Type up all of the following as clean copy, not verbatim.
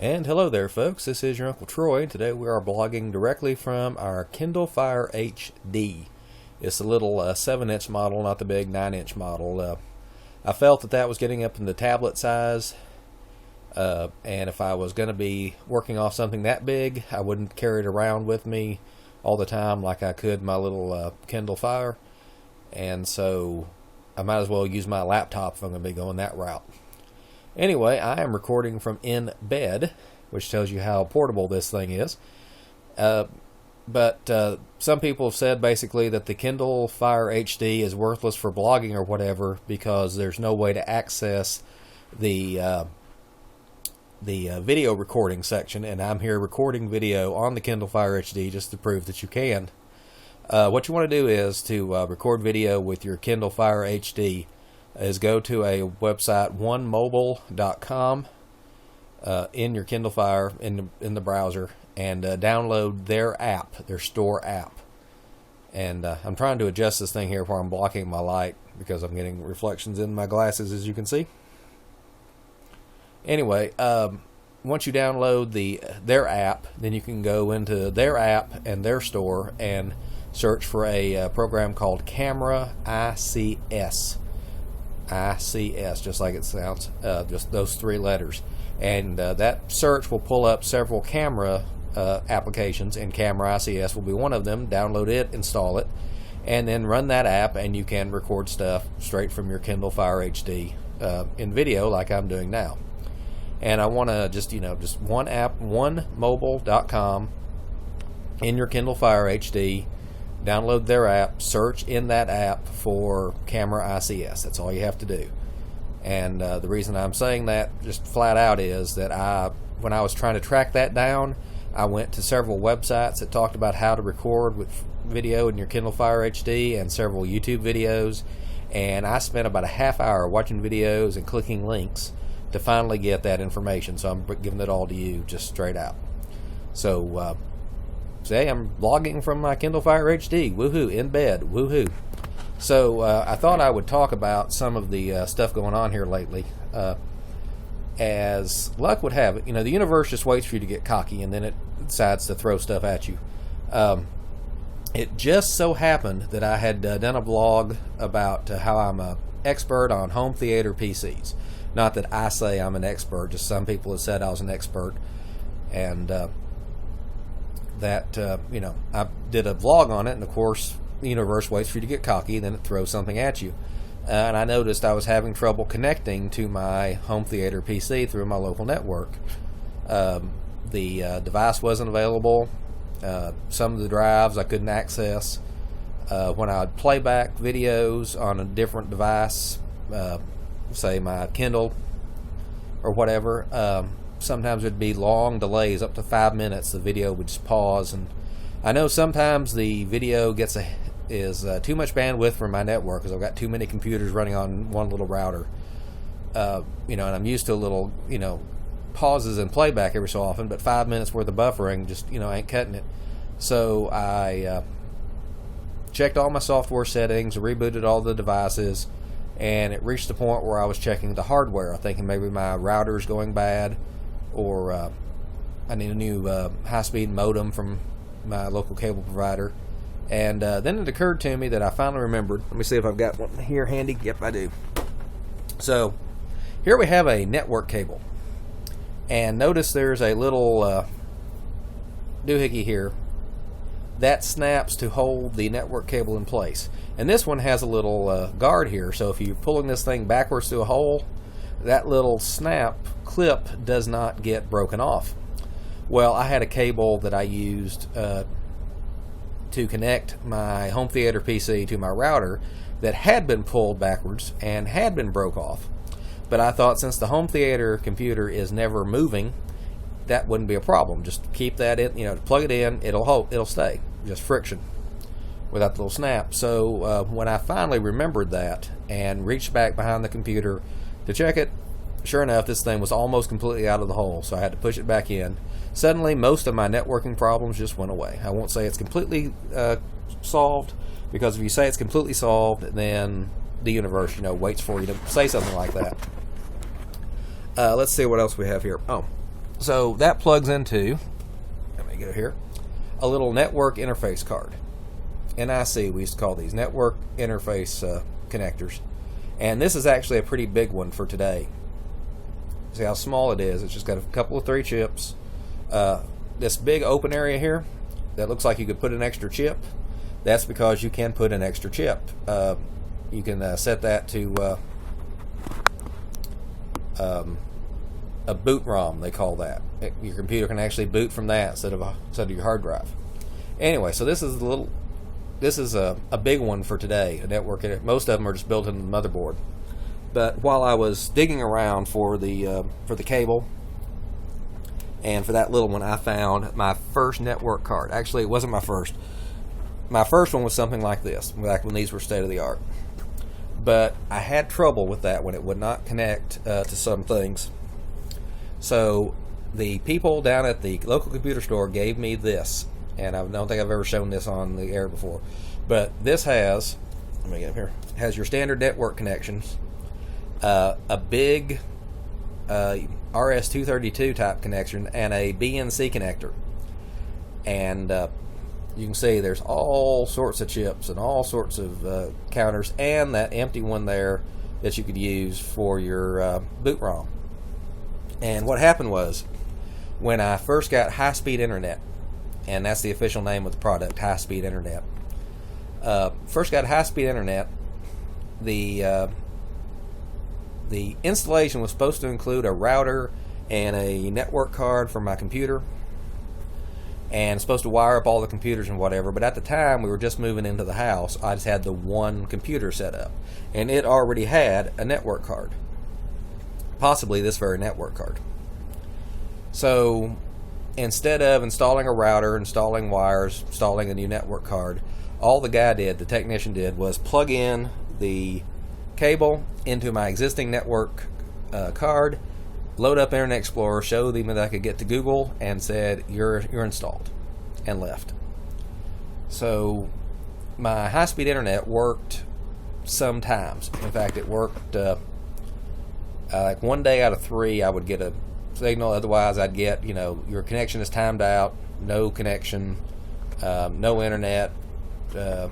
And hello there folks, this is your Uncle Troy. Today we are blogging directly from our Kindle Fire HD. It's a little 7-inch model, not the big 9-inch model. I felt that was getting up in the tablet size, and if I was going to be working off something that big, I wouldn't carry it around with me all the time like I could my little Kindle Fire, and so I might as well use my laptop if I'm going to be going that route. Anyway, I am recording from in bed, which tells you how portable this thing is. But some people have said basically that the Kindle Fire HD is worthless for blogging or whatever because there's no way to access the video recording section, and I'm here recording video on the Kindle Fire HD just to prove that you can. What you want to do is to record video with your Kindle Fire HD is go to a website, onemobile.com, in your Kindle Fire in the browser, and download their app, their store app. And I'm trying to adjust this thing here where I'm blocking my light because I'm getting reflections in my glasses, as you can see. Anyway, once you download their app, then you can go into their app and their store and search for a program called Camera ICS. ICS, just like it sounds, just those three letters, and that search will pull up several camera applications, and Camera ICS will be one of them. Download it, install it, and then run that app, and you can record stuff straight from your Kindle Fire HD in video like I'm doing now. And I want to just one app, onemobile.com, in your Kindle Fire HD. Download their app, search in that app for Camera ICS. That's all you have to do. And the reason I'm saying that just flat out is that when I was trying to track that down, I went to several websites that talked about how to record with video in your Kindle Fire HD and several YouTube videos, and I spent about a half hour watching videos and clicking links to finally get that information. So I'm giving it all to you just straight out. So say I'm vlogging from my Kindle Fire HD, woohoo, in bed, woohoo. So I thought I would talk about some of the stuff going on here lately. As luck would have it, the universe just waits for you to get cocky, and then it decides to throw stuff at you. It just so happened that I had done a vlog about how I'm an expert on home theater PCs. Not that I say I'm an expert, just some people have said I was an expert, and I did a vlog on it, and of course the universe waits for you to get cocky, then it throws something at you. And I noticed I was having trouble connecting to my home theater PC through my local network. The device wasn't available. Some of the drives I couldn't access. When I would play back videos on a different device, say my Kindle or whatever, sometimes it'd be long delays, up to 5 minutes. The video would just pause, and I know sometimes the video is too much bandwidth for my network because I've got too many computers running on one little router. And I'm used to a little, pauses and playback every so often, but 5 minutes worth of buffering just, ain't cutting it. So I checked all my software settings, rebooted all the devices, and it reached the point where I was checking the hardware, thinking maybe my router's going bad, or I need a new high-speed modem from my local cable provider. And then it occurred to me that I finally remembered. Let me see if I've got one here handy. Yep, I do. So here we have a network cable, and notice there's a little doohickey here that snaps to hold the network cable in place, and this one has a little guard here, so if you're pulling this thing backwards through a hole, that little snap clip does not get broken off. Well, I had a cable that I used to connect my home theater PC to my router that had been pulled backwards and had been broke off. But I thought, since the home theater computer is never moving, that wouldn't be a problem. Just keep that in, plug it in, it'll stay. Just friction without the little snap. So when I finally remembered that and reached back behind the computer to check it, sure enough, this thing was almost completely out of the hole, so I had to push it back in. Suddenly, most of my networking problems just went away. I won't say it's completely solved, because if you say it's completely solved, then the universe, waits for you to say something like that. Let's see what else we have here. Oh, So that plugs into, let me go here, a little network interface card. NIC, we used to call these network interface connectors. And this is actually a pretty big one for today. See how small it is? It's just got a couple of 3 chips. This big open area here that looks like you could put an extra chip. That's because you can put an extra chip. You can set that to a boot ROM, they call that. Your computer can actually boot from that instead of your hard drive. Anyway, so this is a big one for today. A network. Most of them are just built into the motherboard. But while I was digging around for the cable and for that little one, I found my first network card. Actually, it wasn't my first. My first one was something like this, back when these were state of the art. But I had trouble with that when it would not connect to some things. So the people down at the local computer store gave me this, and I don't think I've ever shown this on the air before. But this has, let me get up here, has your standard network connections, a big RS-232 type connection, and a BNC connector. And you can see there's all sorts of chips and all sorts of counters, and that empty one there that you could use for your boot ROM. And what happened was, when I first got high-speed internet, and that's the official name of the product, high-speed internet. First got high-speed internet, the installation was supposed to include a router and a network card for my computer, and supposed to wire up all the computers and whatever. But at the time we were just moving into the house, I just had the one computer set up, and it already had a network card, possibly this very network card. So instead of installing a router, installing wires, installing a new network card, all the guy did, the technician did, was plug in the cable into my existing network card, load up Internet Explorer, showed him that I could get to Google, and said, you're installed, and left. So my high-speed internet worked sometimes. In fact, it worked like 1 day out of 3 I would get a signal. Otherwise I'd get, your connection is timed out, no connection, no internet, your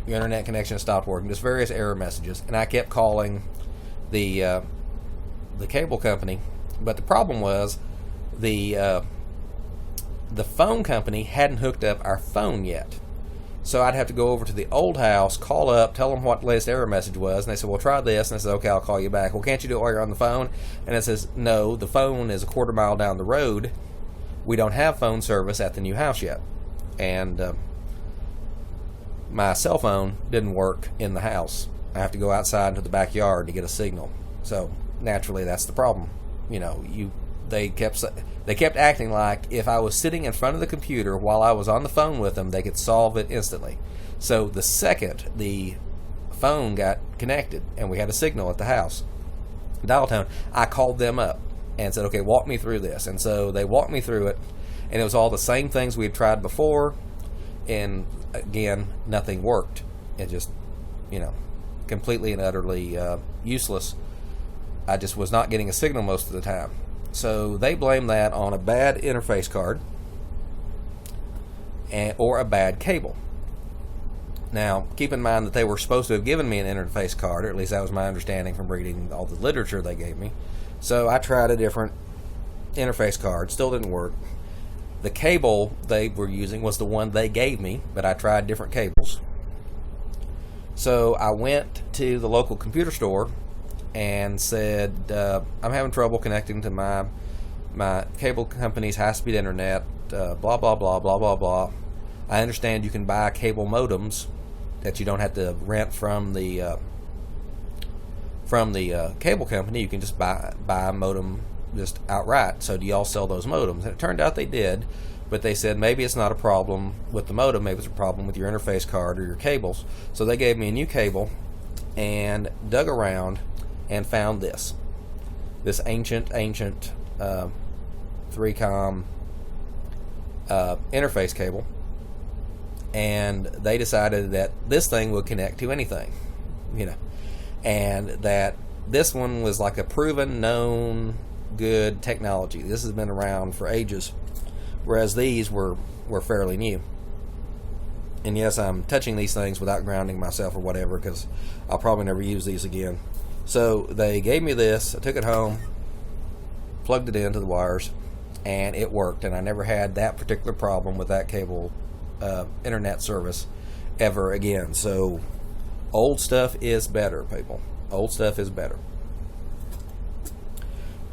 internet connection stopped working, just various error messages. And I kept calling the cable company, but the problem was the phone company hadn't hooked up our phone yet. So I'd have to go over to the old house, call up, tell them what the latest error message was, and they said, well, try this. And I said, okay, I'll call you back. Well, can't you do it while you're on the phone? And it says, no, the phone is a quarter mile down the road. We don't have phone service at the new house yet. And my cell phone didn't work in the house. I have to go outside into the backyard to get a signal. So naturally, that's the problem. They kept acting like if I was sitting in front of the computer while I was on the phone with them, they could solve it instantly. So the second the phone got connected and we had a signal at the house, dial tone, I called them up and said, okay, walk me through this. And so they walked me through it, and it was all the same things we had tried before, and again, nothing worked. It just, completely and utterly useless. I just was not getting a signal most of the time. So they blame that on a bad interface card or a bad cable. Now, keep in mind that they were supposed to have given me an interface card, or at least that was my understanding from reading all the literature they gave me. So I tried a different interface card, still didn't work. The cable they were using was the one they gave me, but I tried different cables. So I went to the local computer store and said, I'm having trouble connecting to my cable company's high-speed internet, blah, blah, blah, blah, blah, blah. I understand you can buy cable modems that you don't have to rent from the cable company. You can just buy a modem just outright. So do y'all sell those modems? And it turned out they did, but they said maybe it's not a problem with the modem, maybe it's a problem with your interface card or your cables. So they gave me a new cable and dug around and found this ancient 3-com interface cable, and they decided that this thing would connect to anything, and that this one was like a proven, known, good technology. This has been around for ages, whereas these were fairly new. And yes, I'm touching these things without grounding myself or whatever, because I'll probably never use these again. So they gave me this. I took it home, plugged it into the wires, and it worked. And I never had that particular problem with that cable internet service ever again. So old stuff is better, people. Old stuff is better.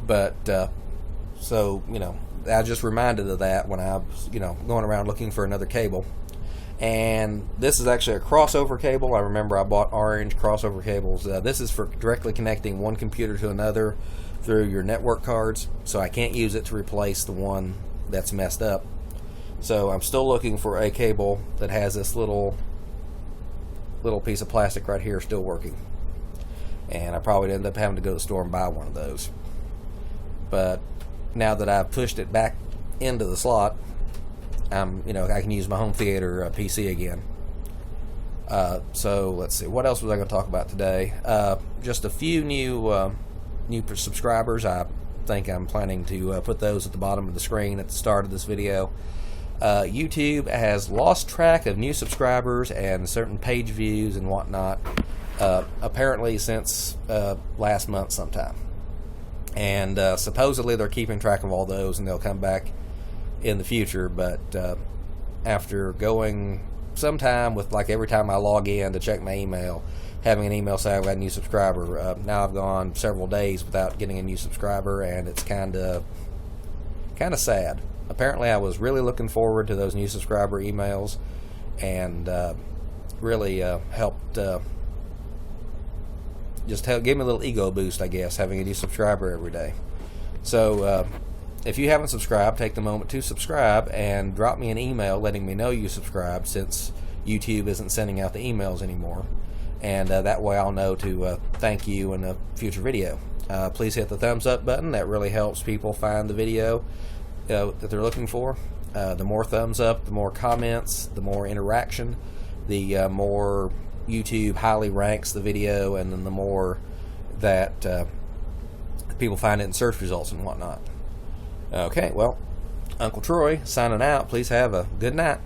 But so, I just reminded of that when I was, going around looking for another cable. And this is actually a crossover cable. I remember I bought orange crossover cables. This is for directly connecting one computer to another through your network cards, so I can't use it to replace the one that's messed up. So I'm still looking for a cable that has this little piece of plastic right here still working. And I probably end up having to go to the store and buy one of those. But now that I've pushed it back into the slot, I can use my home theater PC again. So let's see, what else was I going to talk about today? Just a few new subscribers. I think I'm planning to put those at the bottom of the screen at the start of this video. YouTube has lost track of new subscribers and certain page views and whatnot, apparently since last month sometime. And supposedly they're keeping track of all those, and they'll come back in the future. But after going some time with, like, every time I log in to check my email, having an email say I've got a new subscriber, now I've gone several days without getting a new subscriber, and it's kind of sad. Apparently I was really looking forward to those new subscriber emails, and really helped give me a little ego boost, I guess, having a new subscriber every day. So if you haven't subscribed, take the moment to subscribe and drop me an email letting me know you subscribed, since YouTube isn't sending out the emails anymore. And that way I'll know to thank you in a future video. Please hit the thumbs up button. That really helps people find the video that they're looking for. The more thumbs up, the more comments, the more interaction, the more YouTube highly ranks the video, and then the more that people find it in search results and whatnot. Okay, well, Uncle Troy signing out. Please have a good night.